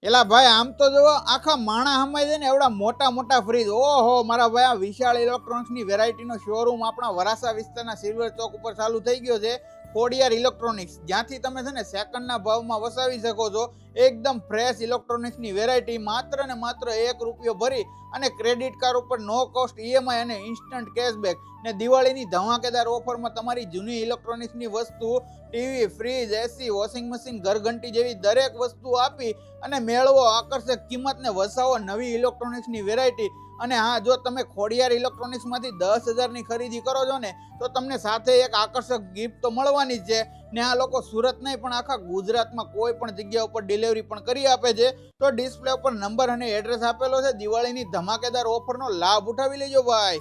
એલા ભાઈ આમ તો જો આખા માણા હમાઈ જાય ને એવડા મોટા મોટા ફ્રીજ. ઓહો મારા ભાઈ, આ વિશાળ ઇલેક્ટ્રોનિક્સની વેરાયટીનો શોરૂમ આપણા વરાસા વિસ્તારના સિલ્વર ચોક ઉપર ચાલુ થઈ ગયો છે. ખોડિયાર ઇલેક્ટ્રોનિક્સ, જ્યાંથી તમે છે ને સેકન્ડના ભાવમાં વસાવી શકો છો. એકદમ ફ્રેશ ઇલેક્ટ્રોનિક્સની વેરાયટી, માત્ર ને માત્ર ₹1 ભરી અને ક્રેડિટ કાર્ડ ઉપર નો કોસ્ટ ઈએમઆઈ અને ઇન્સ્ટન્ટ કેશબેક ને દિવાળીની ધમાકેદાર ઓફરમાં તમારી જૂની ઇલેક્ટ્રોનિક્સની વસ્તુ, ટીવી, ફ્રીજ, એસી, વોશિંગ મશીન, ઘરઘંટી જેવી દરેક વસ્તુ આપી અને મેળવો આકર્ષક કિંમતને વસાવો નવી ઇલેક્ટ્રોનિક્સની વેરાયટી. અને હા, જો તમે ખોડિયાર ઇલેક્ટ્રોનિક્સમાંથી 10,000ની ખરીદી કરો છો ને તો તમને સાથે એક આકર્ષક ગિફ્ટ તો મળવાની જ છે. ને આ લોકો સુરત નહીં પણ આખા ગુજરાતમાં કોઈ પણ જગ્યા ઉપર ડિલિવરી પણ કરી આપે છે. તો ડિસ્પ્લે ઉપર નંબર અને એડ્રેસ આપેલો છે. દિવાળીની ધમાકેદાર ઓફરનો લાભ ઉઠાવી લેજો ભાઈ.